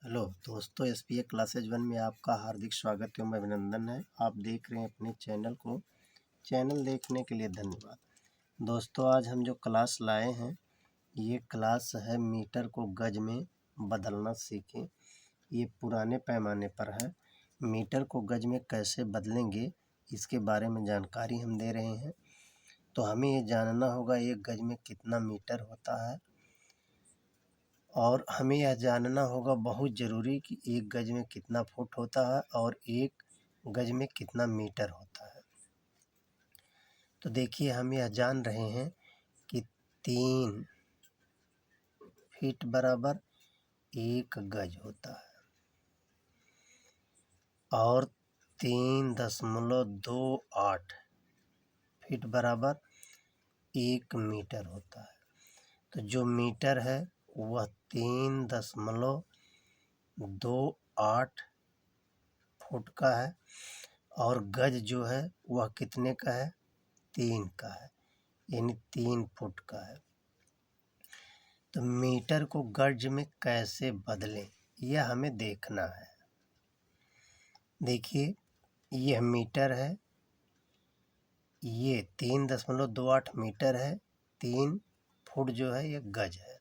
Hello दोस्तों, SPA classes 1 में आपका हार्दिक स्वागत एवं अभिनंदन है। आप देख रहे हैं अपने चैनल को। चैनल देखने के लिए धन्यवाद। दोस्तों, आज हम जो क्लास लाए हैं ये क्लास है मीटर को गज में बदलना सीखें। ये पुराने पैमाने पर है। मीटर को गज में कैसे बदलेंगे इसके बारे में जानकारी हम दे रहे हैं। तो हमें ये जानना होगा एक गज में कितना मीटर होता है, और हमें यह जानना होगा बहुत ज़रूरी कि एक गज में कितना फुट होता है और एक गज में कितना मीटर होता है। तो देखिए, हम यह जान रहे हैं कि 3 फीट बराबर 1 गज होता है और 3.28 फीट बराबर 1 मीटर होता है। तो जो मीटर है वह 3.28 फुट का है और गज जो है वह कितने का है, 3 का है, यानी 3 फुट का है। तो मीटर को गज में कैसे बदलें यह हमें देखना है। देखिए, यह मीटर है, ये 3.28 मीटर है, 3 फुट जो है ये गज है।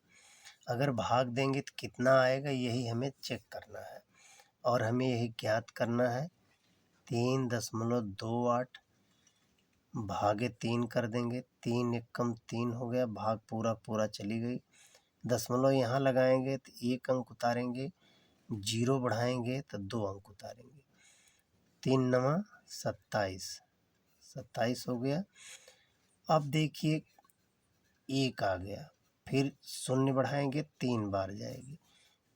अगर भाग देंगे तो कितना आएगा यही हमें चेक करना है और हमें यही ज्ञात करना है। 3.28 भागे 3 कर देंगे, 3 एकम 3 हो गया, भाग पूरा पूरा चली गई। दशमलव यहाँ लगाएंगे तो 1 अंक उतारेंगे, 0 बढ़ाएंगे तो 2 अंक उतारेंगे। 3 नवा 27 हो गया। अब देखिए 1 आ गया, फिर 0 बढ़ाएंगे 3 बार जाएगी,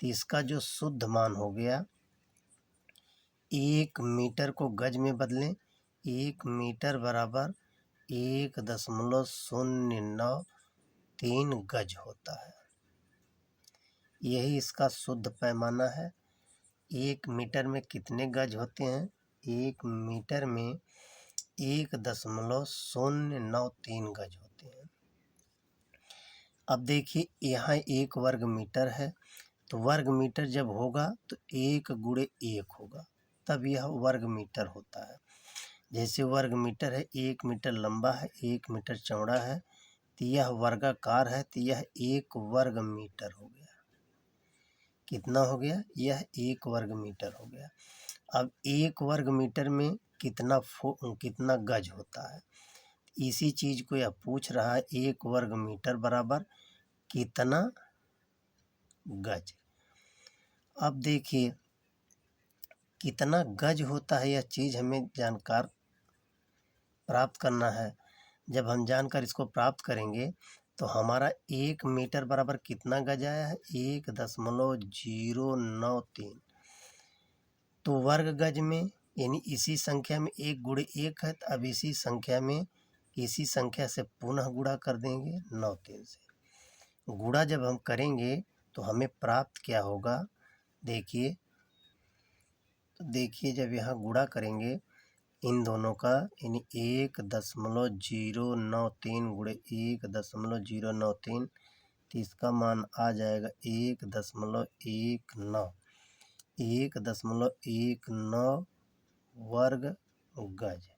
तो इसका जो शुद्ध मान हो गया, 1 मीटर को गज में बदलें, 1 मीटर बराबर 1.093 गज होता है। यही इसका शुद्ध पैमाना है। 1 मीटर में कितने गज होते हैं? 1 मीटर में 1.093 गज होते हैं। अब देखिए, यहाँ 1 वर्ग मीटर है, तो वर्ग मीटर जब होगा तो 1 गुणे 1 होगा, तब यह वर्ग मीटर होता है। जैसे वर्ग मीटर है, 1 मीटर लंबा है, 1 मीटर चौड़ा है, तो यह वर्गाकार है, तो यह 1 वर्ग मीटर हो गया। कितना हो गया? यह 1 वर्ग मीटर हो गया। अब 1 वर्ग मीटर में कितना गज होता है, इसी चीज़ को यह पूछ रहा है। 1 वर्ग मीटर बराबर कितना गज। अब देखिए, कितना गज होता है यह चीज़ हमें जानकार प्राप्त करना है। जब हम जानकर इसको प्राप्त करेंगे तो हमारा 1 मीटर बराबर कितना गज आया है? 1.093। तो वर्ग गज में, यानी इसी संख्या में 1 गुणे 1 है, तो अब इसी संख्या से पुनः गुणा कर देंगे 93 से। गुणा जब हम करेंगे तो हमें प्राप्त क्या होगा? देखिए, जब यहाँ गुणा करेंगे इन दोनों का, यानी 1.093 गुणे 1.093, तो इसका मान आ जाएगा 1.19 वर्ग गज।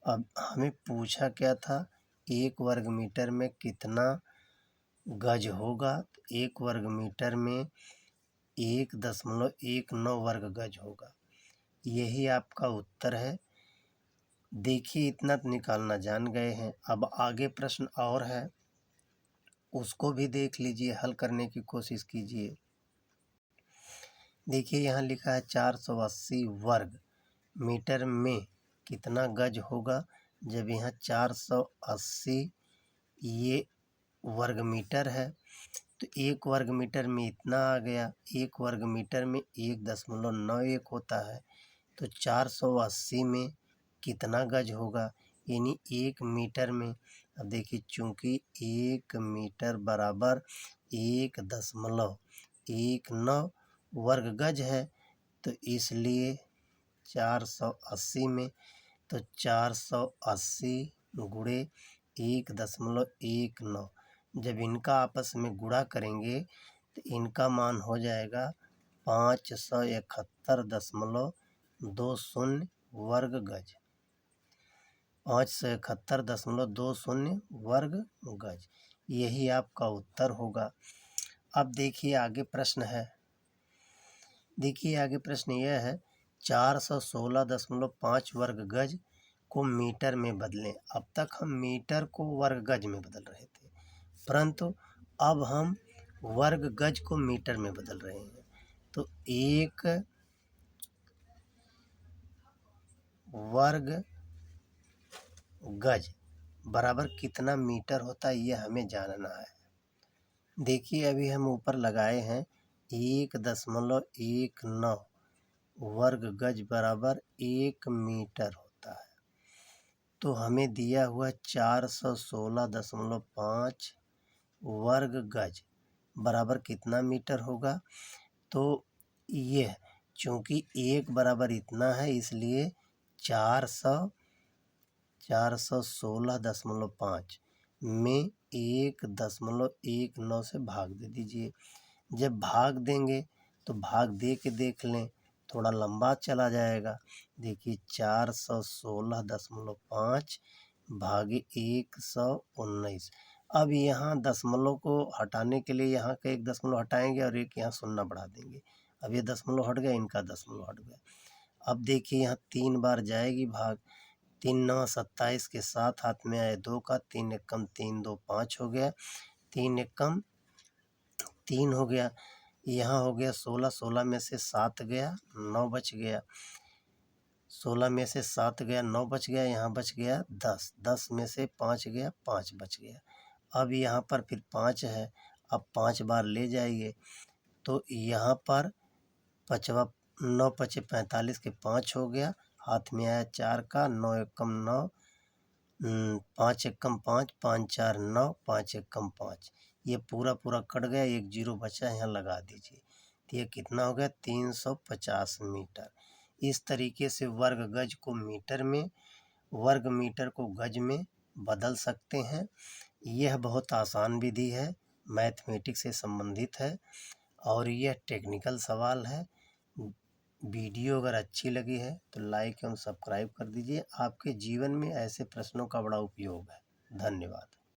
अब हमें पूछा क्या था? 1 वर्ग मीटर में कितना गज होगा? तो 1 वर्ग मीटर में 1.19 वर्ग गज होगा। यही आपका उत्तर है। देखिए, इतना तो निकालना जान गए हैं। अब आगे प्रश्न और है, उसको भी देख लीजिए, हल करने की कोशिश कीजिए। देखिए, यहाँ लिखा है 480 वर्ग मीटर में कितना गज होगा। जब यहाँ 480 ये वर्ग मीटर है, तो 1 वर्ग मीटर में इतना आ गया। 1 वर्ग मीटर में 1.91 होता है, तो 480 में कितना गज होगा, यानी 1 मीटर में। अब देखिए, चूंकि 1 मीटर बराबर 1.19 वर्ग गज है, तो इसलिए 480 में, तो 480 गुणे 1.19, जब इनका आपस में गुणा करेंगे तो इनका मान हो जाएगा 571.20 वर्ग गज। 571.20 वर्ग गज, यही आपका उत्तर होगा। अब देखिए आगे प्रश्न है, देखिए आगे प्रश्न यह है 416.5 वर्ग गज को मीटर में बदलें। अब तक हम मीटर को वर्ग गज में बदल रहे थे, परंतु अब हम वर्ग गज को मीटर में बदल रहे हैं। तो 1 वर्ग गज बराबर कितना मीटर होता है, यह हमें जानना है। देखिए अभी हम ऊपर लगाए हैं 1.19 वर्ग गज बराबर 1 मीटर होता है। तो हमें दिया हुआ 416.5 वर्ग गज बराबर कितना मीटर होगा। तो यह चूंकि 1 बराबर इतना है, इसलिए 416.5 में 1.19 से भाग दे दीजिए। जब भाग देंगे तो भाग दे के देख लें, थोड़ा लंबा चला जाएगा। देखिए 416.5 भागे 119। अब यहाँ दशमलव को हटाने के लिए यहाँ का 1 दशमलव हटाएंगे और एक यहाँ शून्य बढ़ा देंगे। अब ये दशमलव हट गया, इनका दशमलव हट गया। अब देखिए यहाँ 3 बार जाएगी भाग, 3 9 27 के साथ हाथ में आए 2 का, 3 एकम 3 2 5 हो गया, 3 एकम 3 हो गया। यहाँ हो गया 16, 16 में से 7 गया, 9 बच गया। 16 में से 7 गया, 9 बच गया, यहाँ बच गया 10, 10 में से 5 गया, 5 बच गया। अब यहाँ पर फिर 5 है, अब 5 बार ले जाइए तो यहाँ पर 9 पचे 45 के 5 हो गया, हाथ में आया 4 का, 9 एकम 9, 5 एकम 5, 5 4 9, 5 एकम 5, ये पूरा पूरा कट गया, 1 जीरो बचा, यहाँ लगा दीजिए। तो ये कितना हो गया 350 मीटर। इस तरीके से वर्ग गज को मीटर में, वर्ग मीटर को गज में बदल सकते हैं। यह बहुत आसान विधि है, मैथमेटिक्स से संबंधित है और यह टेक्निकल सवाल है। वीडियो अगर अच्छी लगी है तो लाइक एवं सब्सक्राइब कर दीजिए। आपके जीवन में ऐसे प्रश्नों का बड़ा उपयोग है। धन्यवाद।